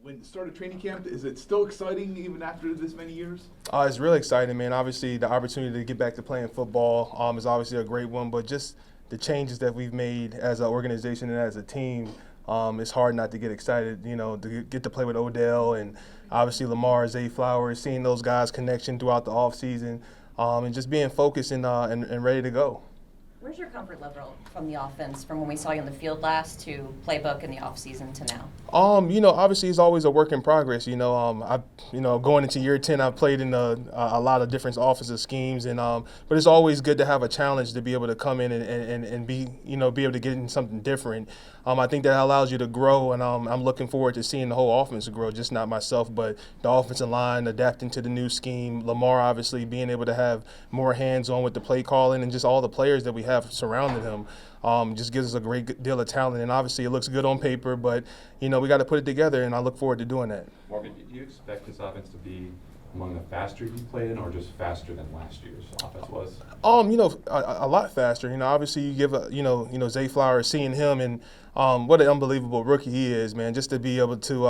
when the start of training camp, is it still exciting even after this many years? It's really exciting, man. Obviously, the opportunity to get back to playing football is obviously a great one, but just the changes that we've made as an organization and as a team, it's hard not to get excited, to get to play with Odell and obviously Lamar, Zay Flowers, seeing those guys' connection throughout the offseason, and just being focused and ready to go. Where's your comfort level from the offense, from when we saw you on the field last to playbook in the offseason to now? Obviously it's always a work in progress. Going into year 10, I've played in a lot of different offensive schemes, and but it's always good to have a challenge to be able to come in and be able to get in something different. I think that allows you to grow, and I'm looking forward to seeing the whole offense grow, just not myself, but the offensive line adapting to the new scheme. Lamar obviously being able to have more hands-on with the play calling, and just all the players that we have surrounding him. Just gives us a great deal of talent, and obviously it looks good on paper, but we got to put it together, and I look forward to doing that. Morgan, do you expect this offense to be among the faster you've played in, or just faster than last year's offense was? A lot faster. Obviously you give Zay Flowers, seeing him, and what an unbelievable rookie he is, man. Just to be able to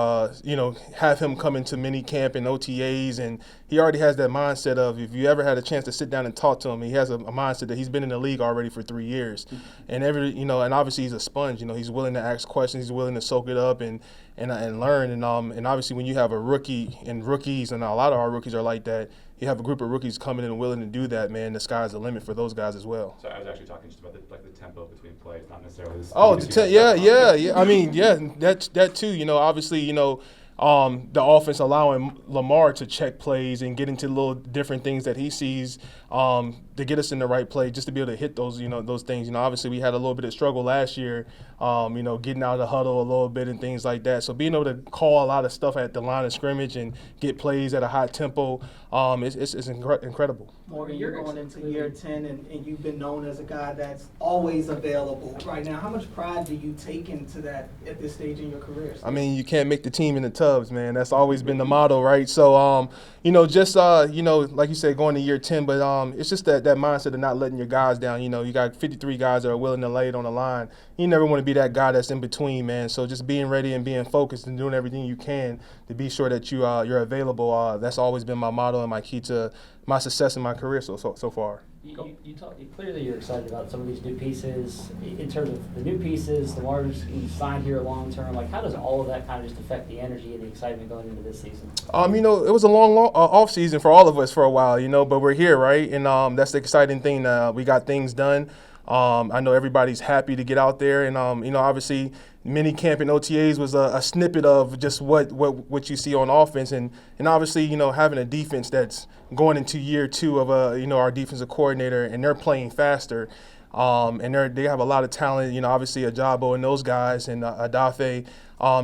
have him come into minicamp and OTAs, and he already has that mindset of, if you ever had a chance to sit down and talk to him, he has a mindset that he's been in the league already for 3 years, and and obviously he's a sponge. He's willing to ask questions, he's willing to soak it up and learn, and obviously when you have a rookie and rookies, and a lot of our rookies are like that. You have a group of rookies coming in and willing to do that, man. The sky's the limit for those guys as well. So I was actually talking just about the tempo between plays, not necessarily the speed. Oh, yeah. I mean, yeah, that too. Obviously, the offense allowing Lamar to check plays and get into little different things that he sees to get us in the right play, just to be able to hit those, those things. Obviously we had a little bit of struggle last year, getting out of the huddle a little bit and things like that. So being able to call a lot of stuff at the line of scrimmage and get plays at a high tempo, it's incredible. Morgan, you're going into year 10, and you've been known as a guy that's always available right now. How much pride do you take into that at this stage in your career? I mean, you can't make the team in the tubs, man. That's always been the motto, right? So, like you said, going to year 10, but it's just that mindset of not letting your guys down. You got 53 guys that are willing to lay it on the line. You never want to be that guy that's in between, man. So just being ready and being focused and doing everything you can to be sure that you're available. That's always been my motto and my key to my success in my career so far. Clearly you're excited about some of these new pieces. In terms of the new pieces, the Mars signed here long term, how does all of that kind of just affect the energy and the excitement going into this season? It was a long off season for all of us for a while, but we're here, right? And that's the exciting thing. We got things done. I know everybody's happy to get out there, and obviously minicamp and OTAs was a snippet of just what you see on offense, and obviously having a defense that's going into year 2 of our defensive coordinator, and they're playing faster, and they have a lot of talent. Obviously Ajabo and those guys, and Adafe.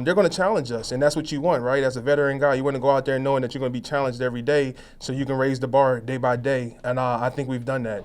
They're going to challenge us, and that's what you want, right? As a veteran guy, you want to go out there knowing that you're going to be challenged every day, so you can raise the bar day by day, and I think we've done that.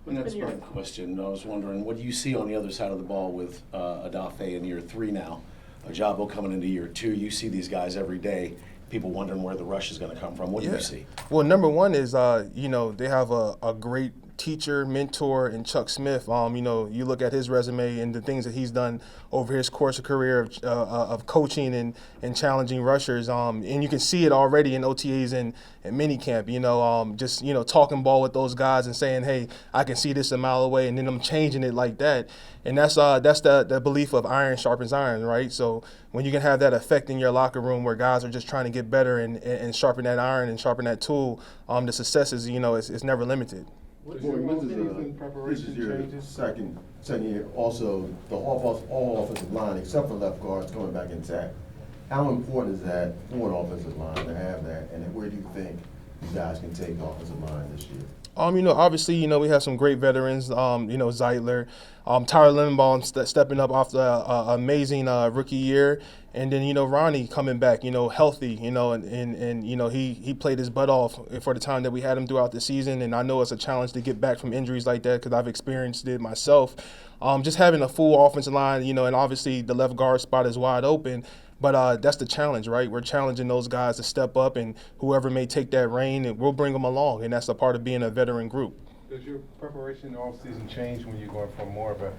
And that's my question. I was wondering, what do you see on the other side of the ball with Adafe in year 3 now? Ajabo coming into year 2. You see these guys every day. People wondering where the rush is going to come from. What do you see? Well, number one is, they have a great teacher, mentor, and Chuck Smith. You look at his resume and the things that he's done over his course of career of coaching and challenging rushers. And you can see it already in OTAs and minicamp. Just talking ball with those guys and saying, hey, I can see this a mile away, and then I'm changing it like that. And that's the belief of iron sharpens iron, right? So when you can have that effect in your locker room where guys are just trying to get better and sharpen that iron and sharpen that tool, the success is, is never limited. This is your second year. Also, all offensive line, except for left guards, going back intact. How important is that for an offensive line to have that, and where do you think you guys can take the offensive line this year? Obviously, we have some great veterans, Zeitler, Tyler Lindenbaum stepping up after an amazing rookie year. And then, Ronnie coming back, healthy, and he played his butt off for the time that we had him throughout the season. And I know it's a challenge to get back from injuries like that because I've experienced it myself. Just having a full offensive line, and obviously the left guard spot is wide open. But that's the challenge, right? We're challenging those guys to step up, and whoever may take that reign, and we'll bring them along. And that's a part of being a veteran group. Does your preparation off-season change when you're going from more of a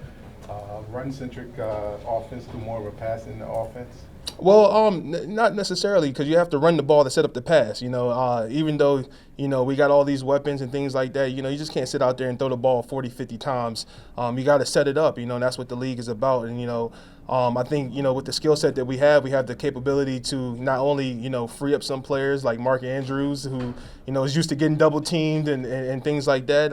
run-centric offense to more of a passing offense? Well, not necessarily, because you have to run the ball to set up the pass. Even though we got all these weapons and things like that. You just can't sit out there and throw the ball 40, 50 times. You got to set it up. And that's what the league is about. And I think with the skill set that we have the capability to not only free up some players like Mark Andrews, who is used to getting double teamed and things like that.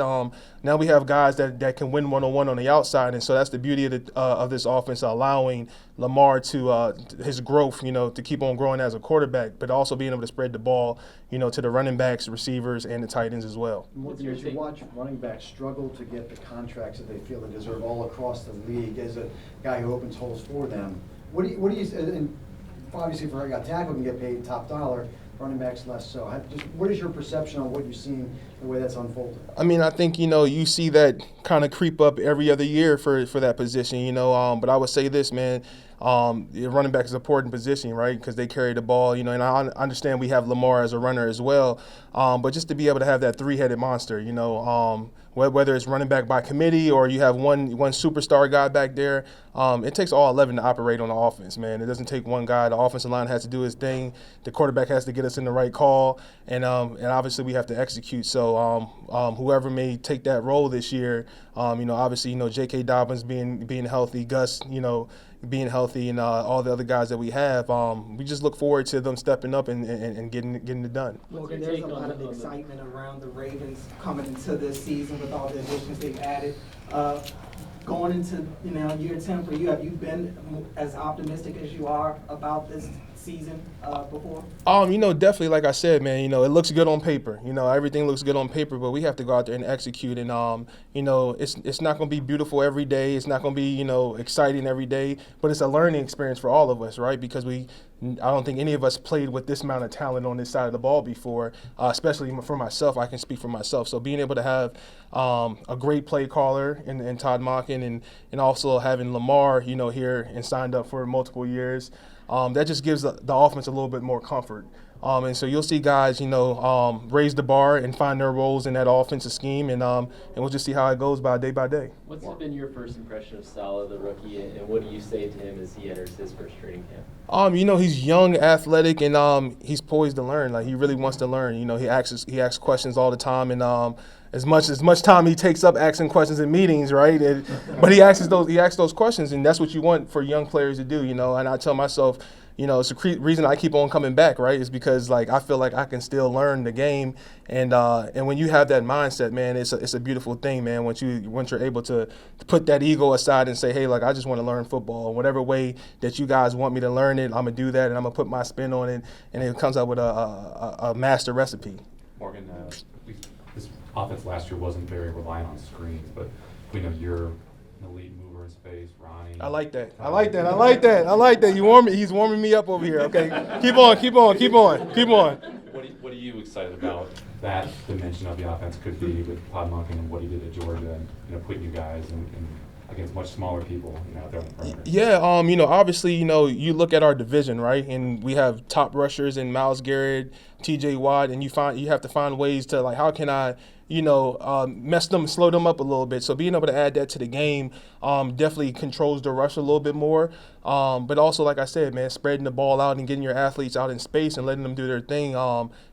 Now we have guys that can win one-on-one on the outside, and so that's the beauty of this offense, allowing Lamar to his growth, to keep on growing as a quarterback, but also being able to spread the ball, to the running backs, receivers, and the tight ends as well. As you watch running backs struggle to get the contracts that they feel they deserve all across the league, as a guy who opens holes for them, what do you and obviously for a tackle can get paid top dollar, running backs less so. What is your perception on what you're seeing, the way that's unfolded? I mean, I think, you see that kind of creep up every other year for that position, but I would say this, man, running back is an important position, right, because they carry the ball, and I understand we have Lamar as a runner as well, but just to be able to have that three-headed monster, whether it's running back by committee or you have one superstar guy back there, it takes all 11 to operate on the offense, man. It doesn't take one guy. The offensive line has to do his thing. The quarterback has to get us in the right call, and obviously we have to execute. So whoever may take that role this year, obviously, J.K. Dobbins being healthy, Gus, being healthy, and all the other guys that we have, we just look forward to them stepping up and getting it done. Logan, there's a lot of excitement around the Ravens coming into this season with all the additions they've added. Going into year 10 for you, have you been as optimistic as you are about this season before? Definitely, like I said, man, it looks good on paper. Everything looks good on paper, but we have to go out there and execute. And it's not going to be beautiful every day. It's not going to be exciting every day, but it's a learning experience for all of us, right? Because I don't think any of us played with this amount of talent on this side of the ball before, especially for myself. I can speak for myself. So being able to have a great play caller in Todd Monken and also having Lamar, here and signed up for multiple years, that just gives the offense a little bit more comfort. And so you'll see guys, raise the bar and find their roles in that offensive scheme, and we'll just see how it goes day by day. What's been your first impression of Saleh, the rookie, and what do you say to him as he enters his first training camp? He's young, athletic, and he's poised to learn. Like, he really wants to learn. He asks questions all the time, and as much time he takes up asking questions in meetings, right? But he asks those questions, and that's what you want for young players to do. And I tell myself, it's the reason I keep on coming back, right? Is because I feel like I can still learn the game, and when you have that mindset, man, it's a beautiful thing, man. Once you're able to put that ego aside and say, hey, I just want to learn football, whatever way that you guys want me to learn it, I'm gonna do that, and I'm gonna put my spin on it, and it comes out with a master recipe. Morgan, this offense last year wasn't very reliant on screens, but we know you're an elite mover in space, Ronnie. I like that. He's warming me up over here. Okay, keep on. What are you excited about that dimension of the offense could be with Todd Monken and what he did at Georgia, and putting you guys in against much smaller people out there on the perimeter? Yeah, obviously, you look at our division, right, and we have top rushers in Myles Garrett, T.J. Watt, and you have to find ways to how can I mess them, slow them up a little bit. So being able to add that to the game definitely controls the rush a little bit more. But also, like I said, man, spreading the ball out and getting your athletes out in space and letting them do their thing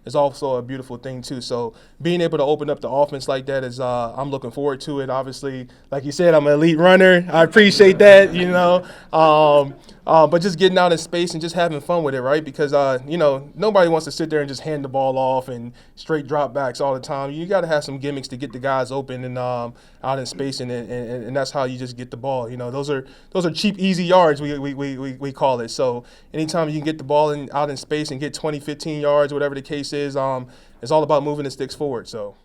is also a beautiful thing too. So being able to open up the offense like that is, I'm looking forward to it. Obviously, like you said, I'm an elite runner. I appreciate that, but just getting out in space and just having fun with it, right? Because, nobody wants to sit there and just hand the ball off and straight drop backs all the time. You got to have some gimmicks to get the guys open and out in space, and that's how you just get the ball. Those are cheap, easy yards, we call it. So anytime you can get the ball out in space and get 20, 15 yards, whatever the case is, it's all about moving the sticks forward. So.